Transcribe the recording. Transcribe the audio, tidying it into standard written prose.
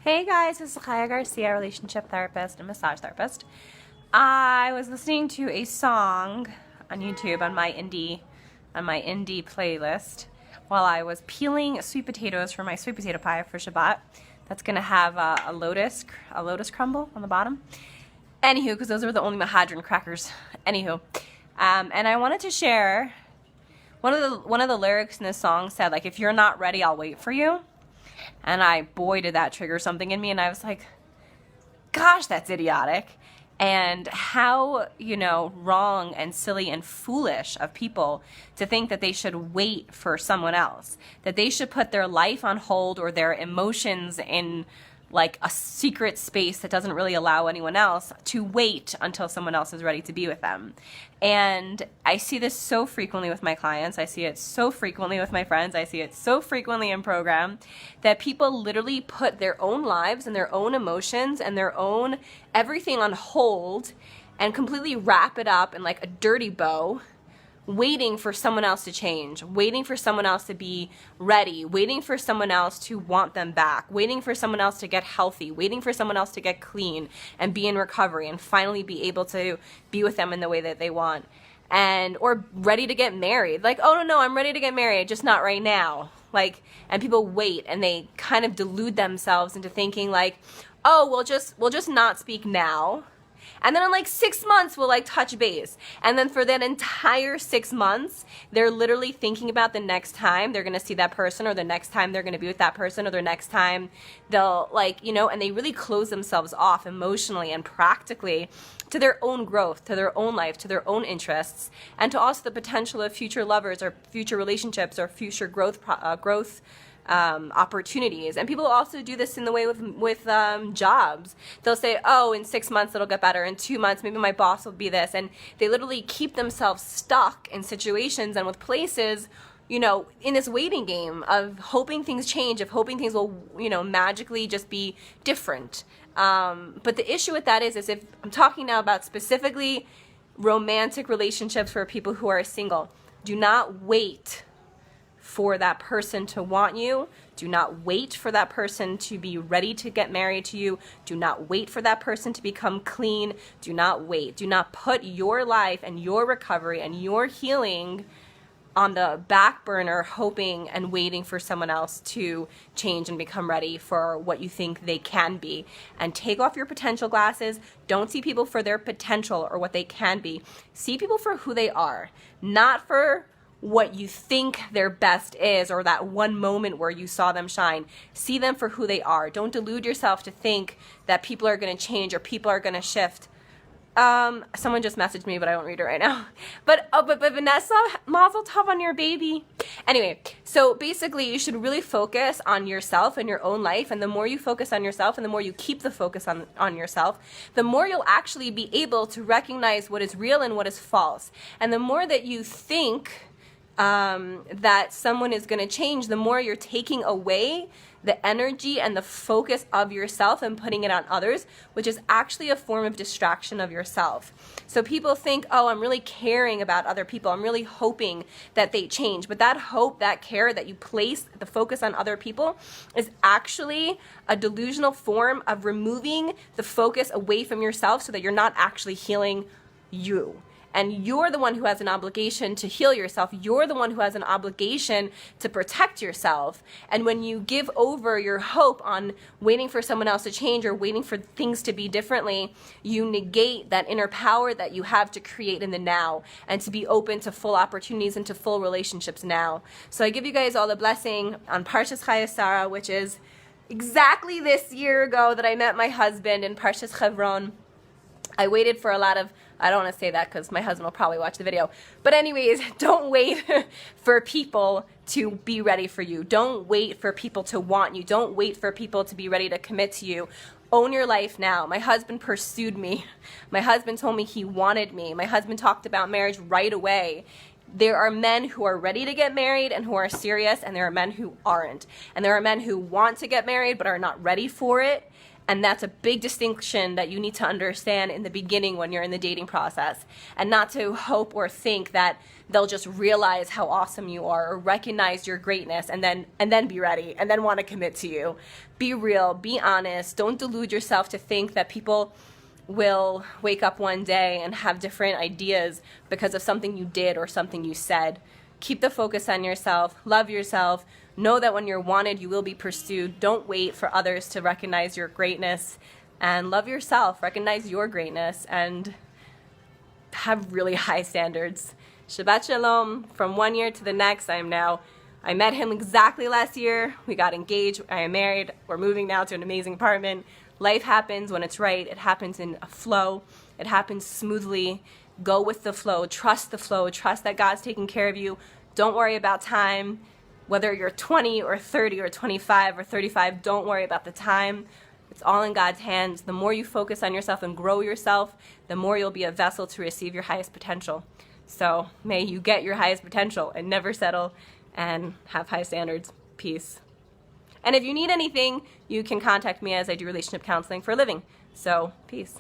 Hey guys, this is Kaya Garcia, relationship therapist and massage therapist. I was listening to a song on YouTube on my indie playlist while I was peeling sweet potatoes for my sweet potato pie for Shabbat. That's gonna have a lotus crumble on the bottom. Anywho, because those were the only Mahadran crackers. Anywho, and I wanted to share one of the lyrics in this song said, like, if you're not ready, I'll wait for you. And boy, did that trigger something in me. And I was like, gosh, that's idiotic. And how, wrong and silly and foolish of people to think that they should wait for someone else, that they should put their life on hold or their emotions in like a secret space that doesn't really allow anyone else to wait until someone else is ready to be with them. And I see this so frequently with my clients. I see it so frequently with my friends. I see it so frequently in program that people literally put their own lives and their own emotions and their own everything on hold and completely wrap it up in like a dirty bow, waiting for someone else to change, waiting for someone else to be ready, waiting for someone else to want them back, waiting for someone else to get healthy, waiting for someone else to get clean and be in recovery and finally be able to be with them in the way that they want. Or ready to get married. Like, oh no, I'm ready to get married, just not right now. And people wait and they kind of delude themselves into thinking like, oh, we'll just not speak now. And then in like 6 months, we'll like touch base. And then for that entire 6 months, they're literally thinking about the next time they're going to see that person, or the next time they're going to be with that person, or the next time they'll and they really close themselves off emotionally and practically to their own growth, to their own life, to their own interests, and to also the potential of future lovers or future relationships or future growth opportunities. And people also do this in the way with jobs. They'll say, oh, in 6 months it'll get better, in 2 months maybe my boss will be this, and they literally keep themselves stuck in situations and with places, in this waiting game of hoping things change, of hoping things will, magically just be different. But the issue with that is if I'm talking now about specifically romantic relationships for people who are single, do not wait for that person to want you. Do not wait for that person to be ready to get married to you. Do not wait for that person to become clean. Do not wait. Do not put your life and your recovery and your healing on the back burner, hoping and waiting for someone else to change and become ready for what you think they can be. And take off your potential glasses. Don't see people for their potential or what they can be. See people for who they are, not for what you think their best is or that one moment where you saw them shine. See them for who they are. Don't delude yourself to think that people are going to change or people are going to shift. Someone just messaged me, but I won't read it right now. But Vanessa, mazel tov on your baby. Anyway, so basically you should really focus on yourself and your own life. And the more you focus on yourself and the more you keep the focus on yourself, the more you'll actually be able to recognize what is real and what is false. And the more that you think that someone is going to change, the more you're taking away the energy and the focus of yourself and putting it on others, which is actually a form of distraction of yourself. So people think, oh, I'm really caring about other people. I'm really hoping that they change. But that hope, that care that you place the focus on other people is actually a delusional form of removing the focus away from yourself so that you're not actually healing you. And you're the one who has an obligation to heal yourself. You're the one who has an obligation to protect yourself. And when you give over your hope on waiting for someone else to change or waiting for things to be differently, you negate that inner power that you have to create in the now and to be open to full opportunities and to full relationships now. So I give you guys all the blessing on Parshas Chayei Sarah, which is exactly this year ago that I met my husband in Parshas Chevron. I waited for a lot of, I don't want to say that because my husband will probably watch the video. But anyways, don't wait for people to be ready for you. Don't wait for people to want you. Don't wait for people to be ready to commit to you. Own your life now. My husband pursued me. My husband told me he wanted me. My husband talked about marriage right away. There are men who are ready to get married and who are serious, and there are men who aren't. And there are men who want to get married but are not ready for it. And that's a big distinction that you need to understand in the beginning when you're in the dating process, and not to hope or think that they'll just realize how awesome you are or recognize your greatness and then be ready and then want to commit to you. Be real, be honest. Don't delude yourself to think that people will wake up one day and have different ideas because of something you did or something you said. Keep the focus on yourself, love yourself, know that when you're wanted, you will be pursued. Don't wait for others to recognize your greatness, and love yourself, recognize your greatness, and have really high standards. Shabbat Shalom. From one year to the next, I met him exactly last year. We got engaged, I am married, we're moving now to an amazing apartment. Life happens when it's right. It happens in a flow. It happens smoothly. Go with the flow. Trust the flow. Trust that God's taking care of you. Don't worry about time. Whether you're 20 or 30 or 25 or 35, don't worry about the time. It's all in God's hands. The more you focus on yourself and grow yourself, the more you'll be a vessel to receive your highest potential. So may you get your highest potential and never settle and have high standards. Peace. And if you need anything, you can contact me, as I do relationship counseling for a living. So, peace.